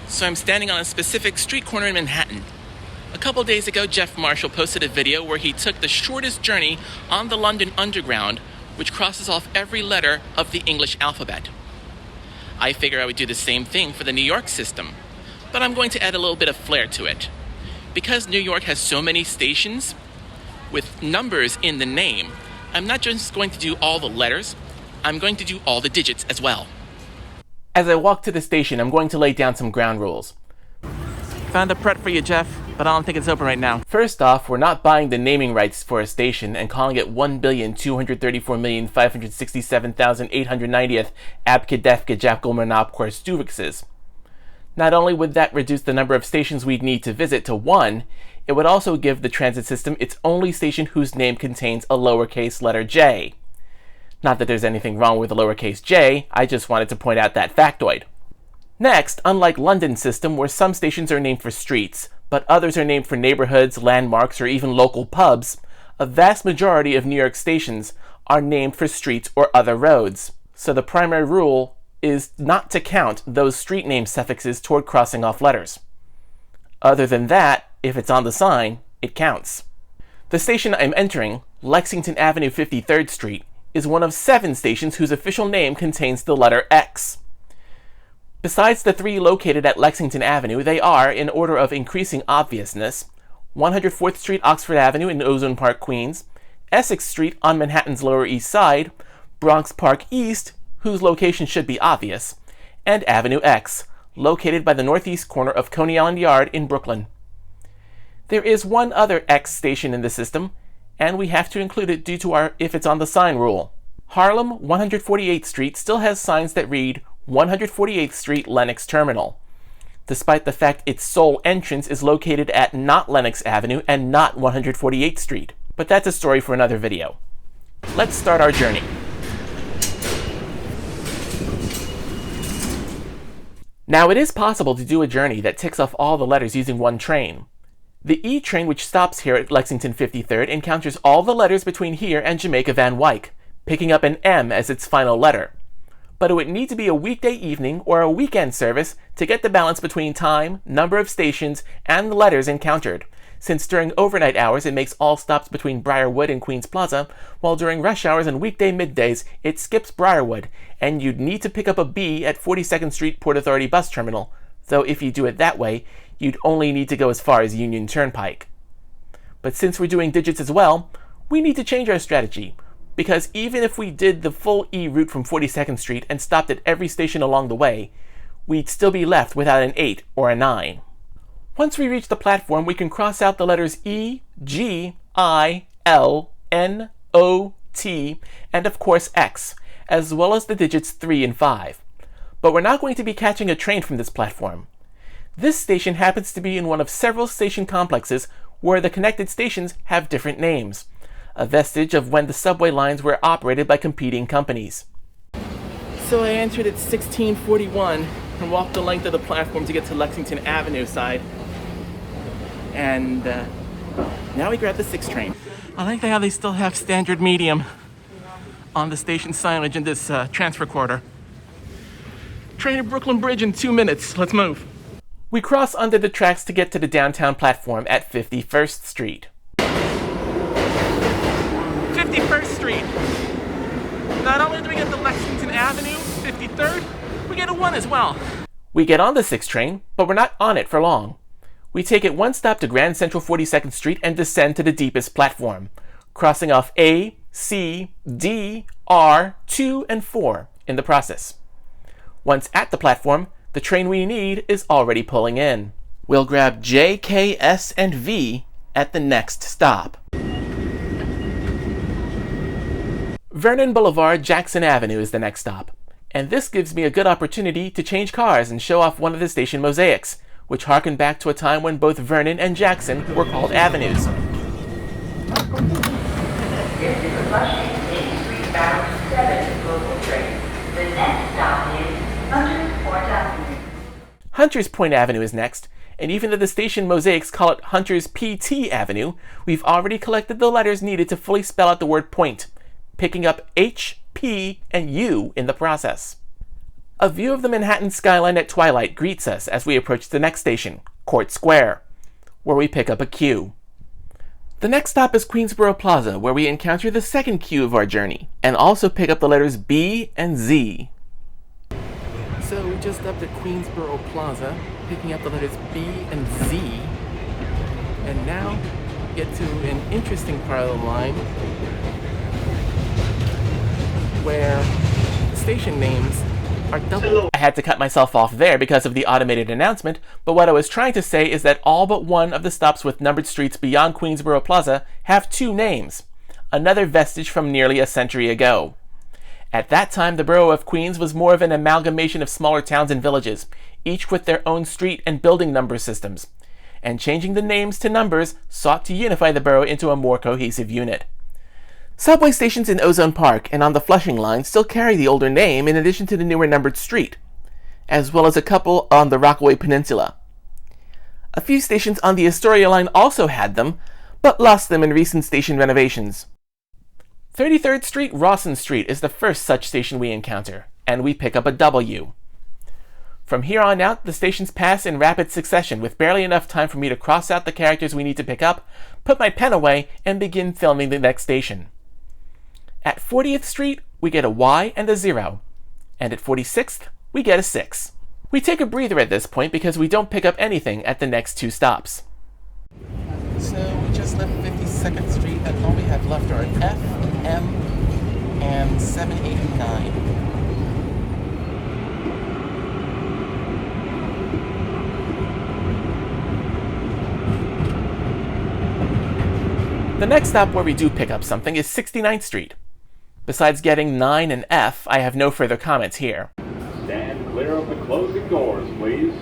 So I'm standing on a specific street corner in Manhattan. A couple days ago, Jeff Marshall posted a video where he took the shortest journey on the London Underground, which crosses off every letter of the English alphabet. I figure I would do the same thing for the New York system, but I'm going to add a little bit of flair to it. Because New York has so many stations with numbers in the name, I'm not just going to do all the letters, I'm going to do all the digits as well. As I walk to the station, I'm going to lay down some ground rules. Found a Pret for you, Jeff, but I don't think it's open right now. First off, we're not buying the naming rights for a station and calling it 1,234,567,890th Abkadefka Japgulmanopkor Stuvixes. Not only would that reduce the number of stations we'd need to visit to 1, it would also give the transit system its only station whose name contains a lowercase letter j. Not that there's anything wrong with the lowercase j, I just wanted to point out that factoid. Next, unlike London system where some stations are named for streets, but others are named for neighborhoods, landmarks, or even local pubs, a vast majority of New York stations are named for streets or other roads. So the primary rule is not to count those street name suffixes toward crossing off letters. Other than that, if it's on the sign, it counts. The station I'm entering, Lexington Avenue 53rd Street, is one of 7 stations whose official name contains the letter X. Besides the 3 located at Lexington Avenue, they are, in order of increasing obviousness, 104th Street, Oxford Avenue in Ozone Park, Queens, Essex Street on Manhattan's Lower East Side, Bronx Park East, whose location should be obvious, and Avenue X, located by the northeast corner of Coney Island Yard in Brooklyn. There is one other X station in the system, and we have to include it due to our if it's on the sign rule. Harlem 148th Street still has signs that read 148th Street Lenox Terminal, despite the fact its sole entrance is located at not Lenox Avenue and not 148th Street. But that's a story for another video. Let's start our journey. Now it is possible to do a journey that ticks off all the letters using one train. The E train, which stops here at Lexington 53rd, encounters all the letters between here and Jamaica Van Wyck, picking up an M as its final letter. But it would need to be a weekday evening or a weekend service to get the balance between time, number of stations, and the letters encountered, since during overnight hours it makes all stops between Briarwood and Queens Plaza, while during rush hours and weekday middays it skips Briarwood, and you'd need to pick up a B at 42nd Street Port Authority Bus Terminal, though if you do it that way, you'd only need to go as far as Union Turnpike. But since we're doing digits as well, we need to change our strategy, because even if we did the full E route from 42nd Street and stopped at every station along the way, we'd still be left without an 8 or a 9. Once we reach the platform, we can cross out the letters E, G, I, L, N, O, T, and of course X, as well as the digits 3 and 5. But we're not going to be catching a train from this platform. This station happens to be in one of several station complexes where the connected stations have different names, a vestige of when the subway lines were operated by competing companies. So I entered at 1641 and walked the length of the platform to get to Lexington Avenue side. And now we grab the 6 train. I like how they still have standard medium on the station signage in this transfer corridor. Train to Brooklyn Bridge in 2 minutes. Let's move. We cross under the tracks to get to the downtown platform at 51st Street. 51st Street. Not only do we get the Lexington Avenue, 53rd, we get a 1 as well. We get on the 6 train, but we're not on it for long. We take it one stop to Grand Central 42nd Street and descend to the deepest platform, crossing off A, C, D, R, 2, and 4 in the process. Once at the platform, the train we need is already pulling in. We'll grab J, K, S, and V at the next stop. Vernon Boulevard, Jackson Avenue is the next stop, and this gives me a good opportunity to change cars and show off one of the station mosaics, which harken back to a time when both Vernon and Jackson were called avenues. This is a Flushing Main Street bound 7 local train. The next stop is Hunters Point Avenue. Hunters Point Avenue is next, and even though the station mosaics call it Hunters PT Avenue, we've already collected the letters needed to fully spell out the word point, picking up H, P, and U in the process. A view of the Manhattan skyline at twilight greets us as we approach the next station, Court Square, where we pick up a queue. The next stop is Queensboro Plaza, where we encounter the second queue of our journey, and also pick up the letters B and Z. So we just upped at Queensboro Plaza, picking up the letters B and Z, and now get to an interesting part of the line where the station names are double. I had to cut myself off there because of the automated announcement, but what I was trying to say is that all but one of the stops with numbered streets beyond Queensboro Plaza have two names, another vestige from nearly a century ago. At that time, the borough of Queens was more of an amalgamation of smaller towns and villages, each with their own street and building number systems, and changing the names to numbers sought to unify the borough into a more cohesive unit. Subway stations in Ozone Park and on the Flushing line still carry the older name in addition to the newer numbered street, as well as a couple on the Rockaway Peninsula. A few stations on the Astoria line also had them, but lost them in recent station renovations. 33rd Street, Rawson Street is the first such station we encounter, and we pick up a W. From here on out, the stations pass in rapid succession with barely enough time for me to cross out the characters we need to pick up, put my pen away, and begin filming the next station. At 40th Street, we get a Y and a 0, and at 46th, we get a 6. We take a breather at this point because we don't pick up anything at the next two stops. So we just left 52nd Street, and all we have left are F, M, and 789. The next stop where we do pick up something is 69th Street. Besides getting 9 and F, I have no further comments here. Stand clear of the closing doors, please.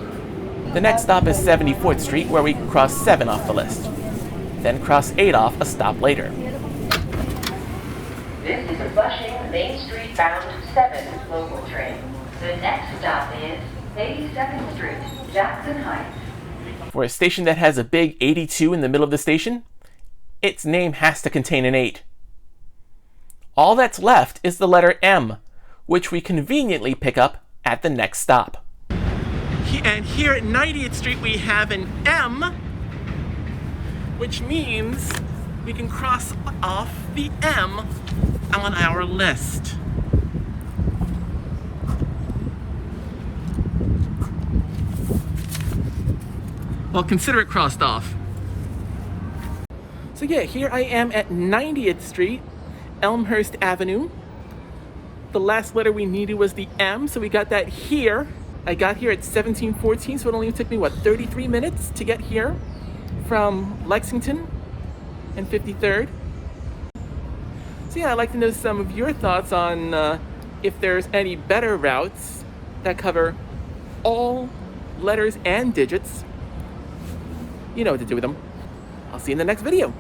The next stop is 74th Street, where we cross 7 off the list. Then cross 8 off a stop later. This is a Flushing Main Street bound 7 local train. The next stop is 82nd Street, Jackson Heights. For a station that has a big 82 in the middle of the station, its name has to contain an 8. All that's left is the letter M, which we conveniently pick up at the next stop. And here at 90th Street we have an M, which means we can cross off the M on our list. Well, consider it crossed off. So yeah, here I am at 90th Street, Elmhurst Avenue. The last letter we needed was the M, so we got that here. I got here at 17:14, so it only took me, 33 minutes to get here from Lexington and 53rd. So yeah, I'd like to know some of your thoughts on if there's any better routes that cover all letters and digits. You know what to do with them. I'll see you in the next video.